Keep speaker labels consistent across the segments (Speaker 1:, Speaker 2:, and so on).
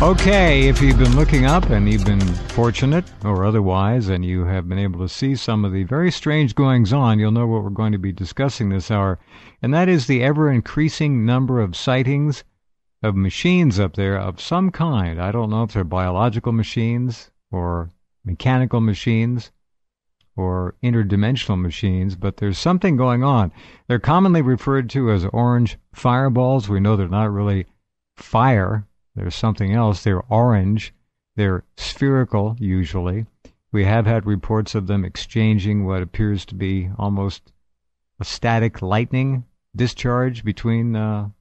Speaker 1: Okay, if you've been looking up and you've been fortunate or otherwise, and you have been able to see some of the very strange goings-on, you'll know what we're going to be discussing this hour, and that is the ever-increasing number of sightings of machines up there of some kind. I don't know if they're biological machines or mechanical machines or interdimensional machines, but there's something going on. They're commonly referred to as orange fireballs. We know they're not really fire. There's something else. They're orange. They're spherical, usually. We have had reports of them exchanging what appears to be almost a static lightning discharge between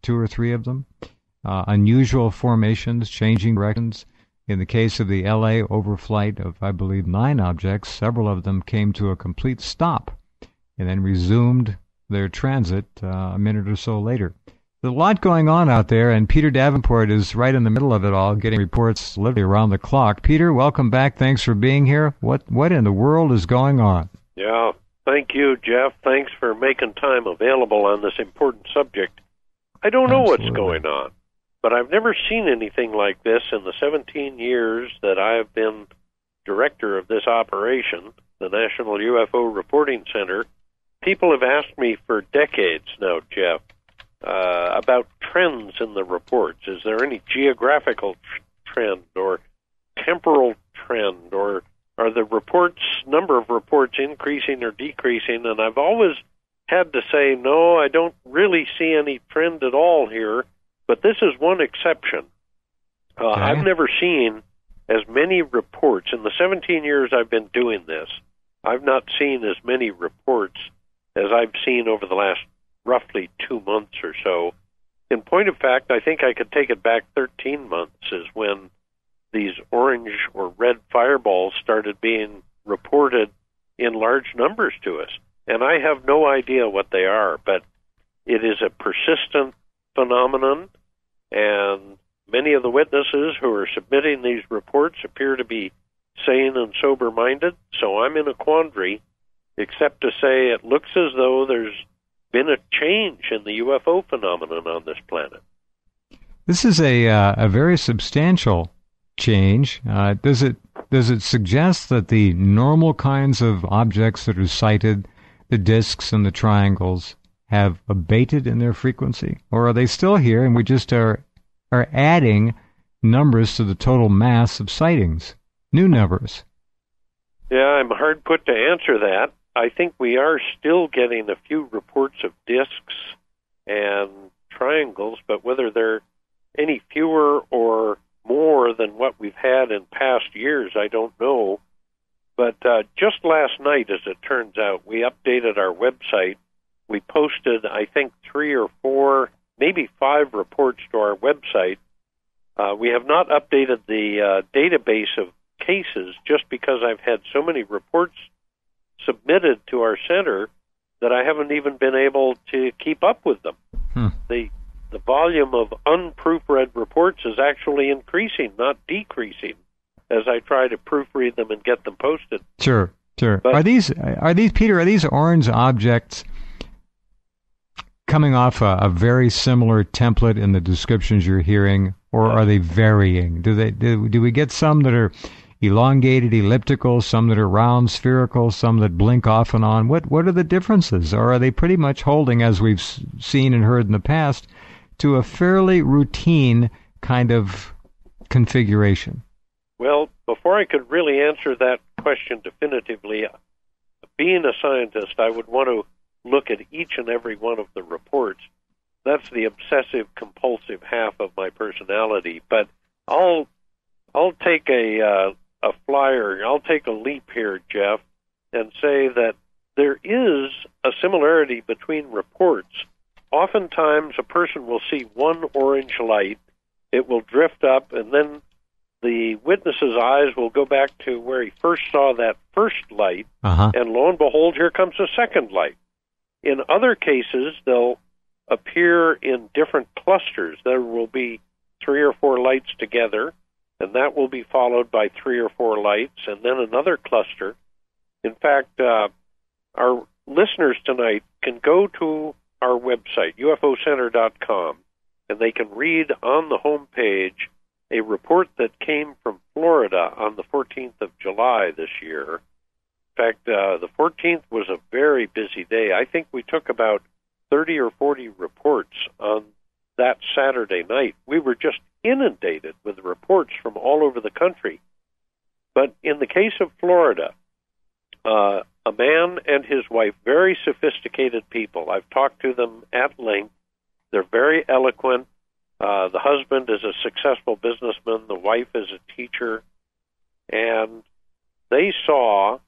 Speaker 1: two or three of them. Unusual formations, changing directions. In the case of the L.A. overflight of, I believe, 9 objects, several of them came to a complete stop and then resumed their transit a minute or so later. There's a lot going on out there, and Peter Davenport is right in the middle of it all, getting reports literally around the clock. Peter, welcome back. Thanks for being here. What in the world is going on?
Speaker 2: Yeah, thank you, Jeff. Thanks for making time available on this important subject. I don't know what's going on, but I've never seen anything like this in the 17 years that I've been director of this operation, the National UFO Reporting Center. People have asked me for decades now, Jeff, about trends in the reports. Is there any geographical trend or temporal trend, or are the number of reports increasing or decreasing? And I've always had to say, no, I don't really see any trend at all here, but this is one exception. Okay. I've never seen as many reports. In the 17 years I've been doing this, I've not seen as many reports as I've seen over the last roughly 2 months or so. In point of fact, I think I could take it back 13 months is when these orange or red fireballs started being reported in large numbers to us. And I have no idea what they are, but it is a persistent phenomenon, and many of the witnesses who are submitting these reports appear to be sane and sober-minded, so I'm in a quandary, except to say it looks as though there's been a change in the UFO phenomenon on this planet.
Speaker 1: This is a very substantial change. Does it suggest that the normal kinds of objects that are sighted, the disks and the triangles, have abated in their frequency, or are they still here and we just are adding numbers to the total mass of sightings, new numbers?
Speaker 2: Yeah, I'm hard put to answer that. I think we are still getting a few reports of disks and triangles, but whether they're any fewer or more than what we've had in past years, I don't know. But just last night, as it turns out, we updated our website. We posted, I think, 3 or 4, maybe 5 reports to our website. We have not updated the database of cases just because I've had so many reports submitted to our center that I haven't even been able to keep up with them. The volume of unproofread reports is actually increasing, not decreasing, as I try to proofread them and get them posted.
Speaker 1: Sure. But are these Peter? Are these orange objects coming off a very similar template in the descriptions you're hearing, or are they varying? Do we get some that are elongated, elliptical, some that are round, spherical, some that blink off and on? What are the differences? Or are they pretty much holding, as we've seen and heard in the past, to a fairly routine kind of configuration?
Speaker 2: Well, before I could really answer that question definitively, being a scientist, I would want to look at each and every one of the reports. That's the obsessive-compulsive half of my personality. But I'll take a flyer. I'll take a leap here, Jeff, and say that there is a similarity between reports. Oftentimes, a person will see one orange light. It will drift up, and then the witness's eyes will go back to where he first saw that first light, and lo and behold, here comes a second light. In other cases, they'll appear in different clusters. There will be 3 or 4 lights together, and that will be followed by 3 or 4 lights, and then another cluster. In fact, our listeners tonight can go to our website, UFOcenter.com, and they can read on the home page a report that came from Florida on the 14th of July this year. In fact, the 14th was a very busy day. I think we took about 30 or 40 reports on that Saturday night. We were just inundated with reports from all over the country. But in the case of Florida, a man and his wife, very sophisticated people. I've talked to them at length. They're very eloquent. The husband is a successful businessman. The wife is a teacher. And they saw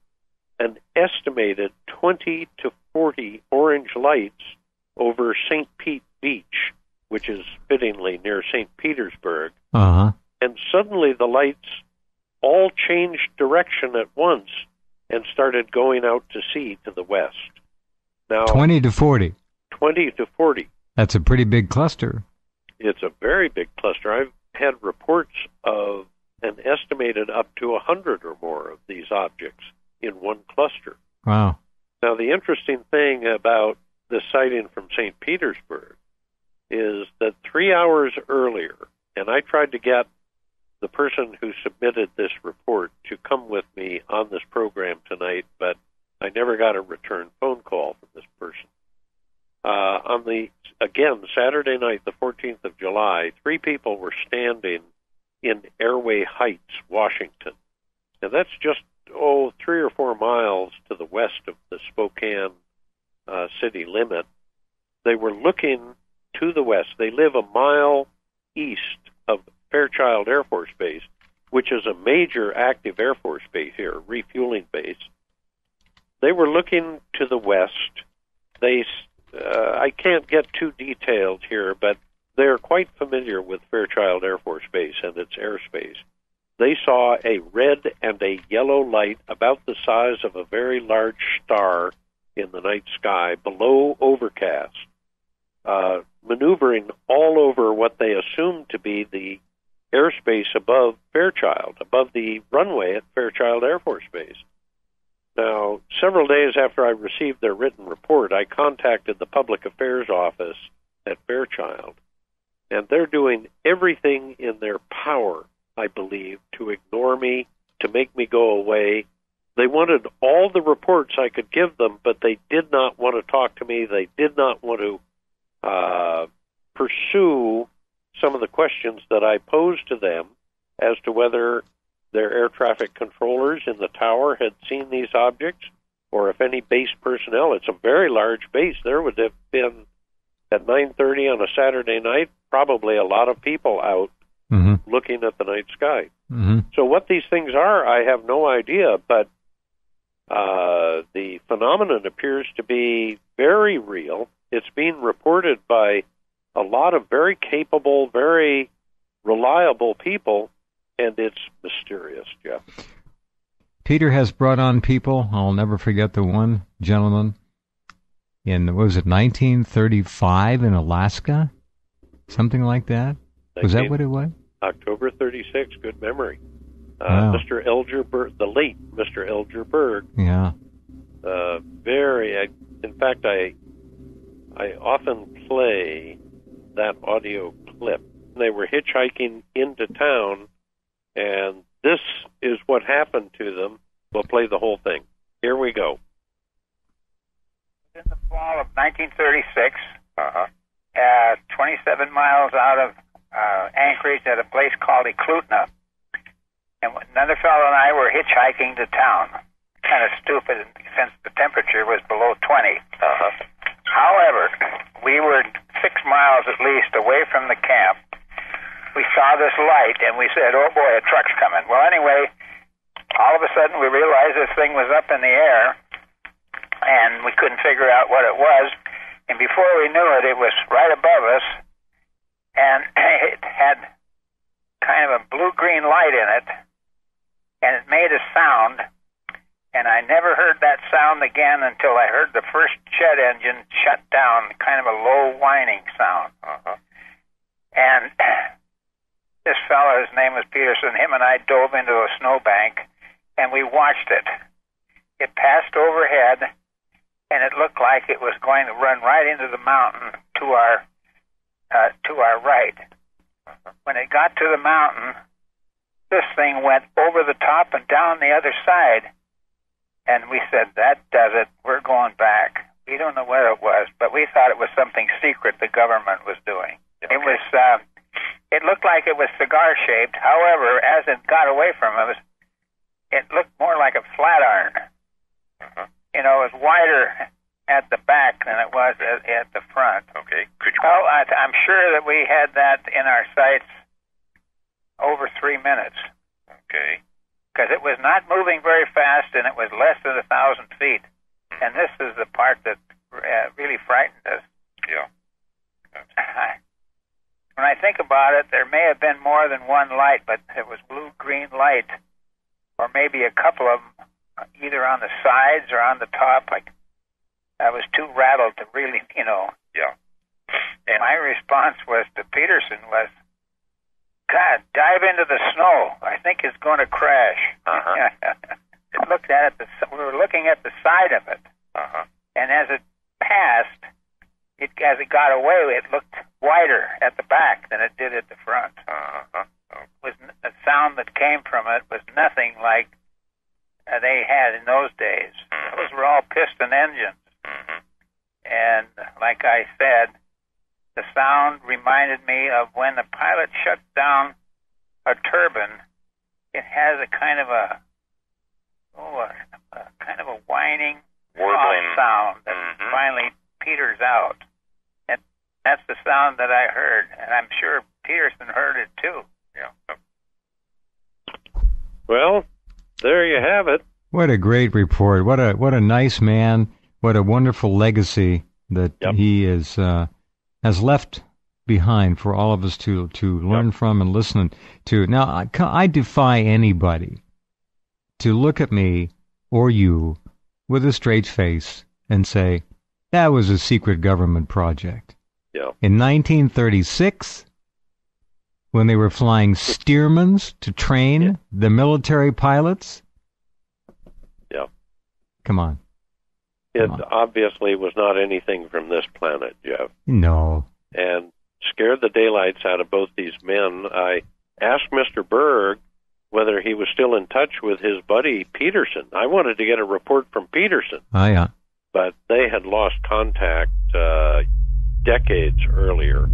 Speaker 2: an estimated 20 to 40 orange lights over St. Pete Beach, which is fittingly near St. Petersburg.
Speaker 1: Uh-huh.
Speaker 2: And suddenly the lights all changed direction at once and started going out to sea to the west. Now,
Speaker 1: 20 to 40.
Speaker 2: 20 to 40.
Speaker 1: That's a pretty big cluster.
Speaker 2: It's a very big cluster. I've had reports of an estimated up to 100 or more of these objects in one cluster.
Speaker 1: Wow.
Speaker 2: Now, the interesting thing about this sighting from St. Petersburg is that 3 hours earlier, and I tried to get the person who submitted this report to come with me on this program tonight, but I never got a return phone call from this person. On the, again, Saturday night, the 14th of July, 3 people were standing in Airway Heights, Washington. And that's just, 3 or 4 miles to the west of the Spokane city limit. They were looking to the west. They live a mile east of Fairchild Air Force Base, which is a major active Air Force base here, refueling base. They were looking to the west. I can't get too detailed here, but they're quite familiar with Fairchild Air Force Base and its airspace. They saw a red and a yellow light about the size of a very large star in the night sky below overcast, maneuvering all over what they assumed to be the airspace above Fairchild, above the runway at Fairchild Air Force Base. Now, several days after I received their written report, I contacted the Public Affairs Office at Fairchild, and they're doing everything in their power, I believe, to ignore me, to make me go away. They wanted all the reports I could give them, but they did not want to talk to me. They did not want to pursue some of the questions that I posed to them as to whether their air traffic controllers in the tower had seen these objects, or if any base personnel. It's a very large base. There would have been, at 9:30 on a Saturday night, probably a lot of people out looking at the night sky. So what these things are, I have no idea, but the phenomenon appears to be very real. It's being reported by a lot of very capable, very reliable people, and it's mysterious, Jeff.
Speaker 1: Peter has brought on people. I'll never forget the one gentleman in, what was it, 1935 in Alaska? Something like that? Was that what it was?
Speaker 2: October 36, good memory.
Speaker 1: Wow.
Speaker 2: Mr. Elger Berg, the late Mr. Elger Berg.
Speaker 1: Yeah.
Speaker 2: In fact, I often play that audio clip. They were hitchhiking into town, and this is what happened to them. We'll play the whole thing. Here we go.
Speaker 3: In the fall of 1936, 27 miles out of Anchorage at a place called Eklutna, and another fellow and I were hitchhiking to town. Kind of stupid since the temperature was below 20. However, we were 6 miles at least away from the camp. We saw this light, and we said, "Oh boy, a truck's coming." Well, anyway, all of a sudden we realized this thing was up in the air, and we couldn't figure out what it was. And before we knew it, it was right above us, and it had kind of a blue-green light in it, and it made a sound. And I never heard that sound again until I heard the first jet engine shut down, kind of a low whining sound. And this fellow, his name was Peterson, him and I dove into a snowbank, and we watched it. It passed overhead, and it looked like it was going to run right into the mountain to our right. When it got to the mountain, this thing went over the top and down the other side. And we said, that does it. We're going back. We don't know where it was, but we thought it was something secret the government was doing. Okay. It looked like it was cigar-shaped. However, as it got away from us, it looked more like a flat iron.
Speaker 4: Uh-huh.
Speaker 3: You know, it was wider at the back than it was at the front.
Speaker 4: Okay. Could you...
Speaker 3: Well, I'm sure that we had that in our sights over 3 minutes.
Speaker 4: Okay.
Speaker 3: Because it was not moving very fast, and it was less than 1,000 feet. And this is the part that really frightened us.
Speaker 4: Yeah.
Speaker 3: When I think about it, there may have been more than one light, but it was blue-green light, or maybe a couple of them, either on the sides or on the top. I was too rattled to really, you know.
Speaker 4: Yeah.
Speaker 3: And my response was to Peterson was, God, dive into the snow. I think it's going to crash.
Speaker 4: Uh-huh.
Speaker 3: We were looking at the side of it.
Speaker 4: Uh-huh.
Speaker 3: And as it passed, as it got away, it looked wider at the back than it did at the front.
Speaker 4: Uh-huh.
Speaker 3: The sound that came from it was nothing like they had in those days.
Speaker 4: Mm-hmm.
Speaker 3: Those were all piston engines.
Speaker 4: Mm-hmm.
Speaker 3: And like I said, the sound reminded me of when the pilot shuts down a turbine. It has a kind of a whining,
Speaker 4: warbling
Speaker 3: sound that
Speaker 4: mm-hmm.
Speaker 3: finally peters out. And that's the sound that I heard, and I'm sure Peterson heard it too.
Speaker 4: Yeah.
Speaker 2: Well, there you have it.
Speaker 1: What a great report! What a nice man! What a wonderful legacy that he has left behind for all of us to learn from and listen to. Now, I defy anybody to look at me or you with a straight face and say, that was a secret government project.
Speaker 2: Yeah.
Speaker 1: In 1936, when they were flying Stearmans to train the military pilots?
Speaker 2: Yeah.
Speaker 1: Come on.
Speaker 2: It obviously was not anything from this planet, Jeff.
Speaker 1: No.
Speaker 2: And scared the daylights out of both these men. I asked Mr. Berg whether he was still in touch with his buddy Peterson. I wanted to get a report from Peterson.
Speaker 1: Oh, yeah.
Speaker 2: But they had lost contact decades earlier.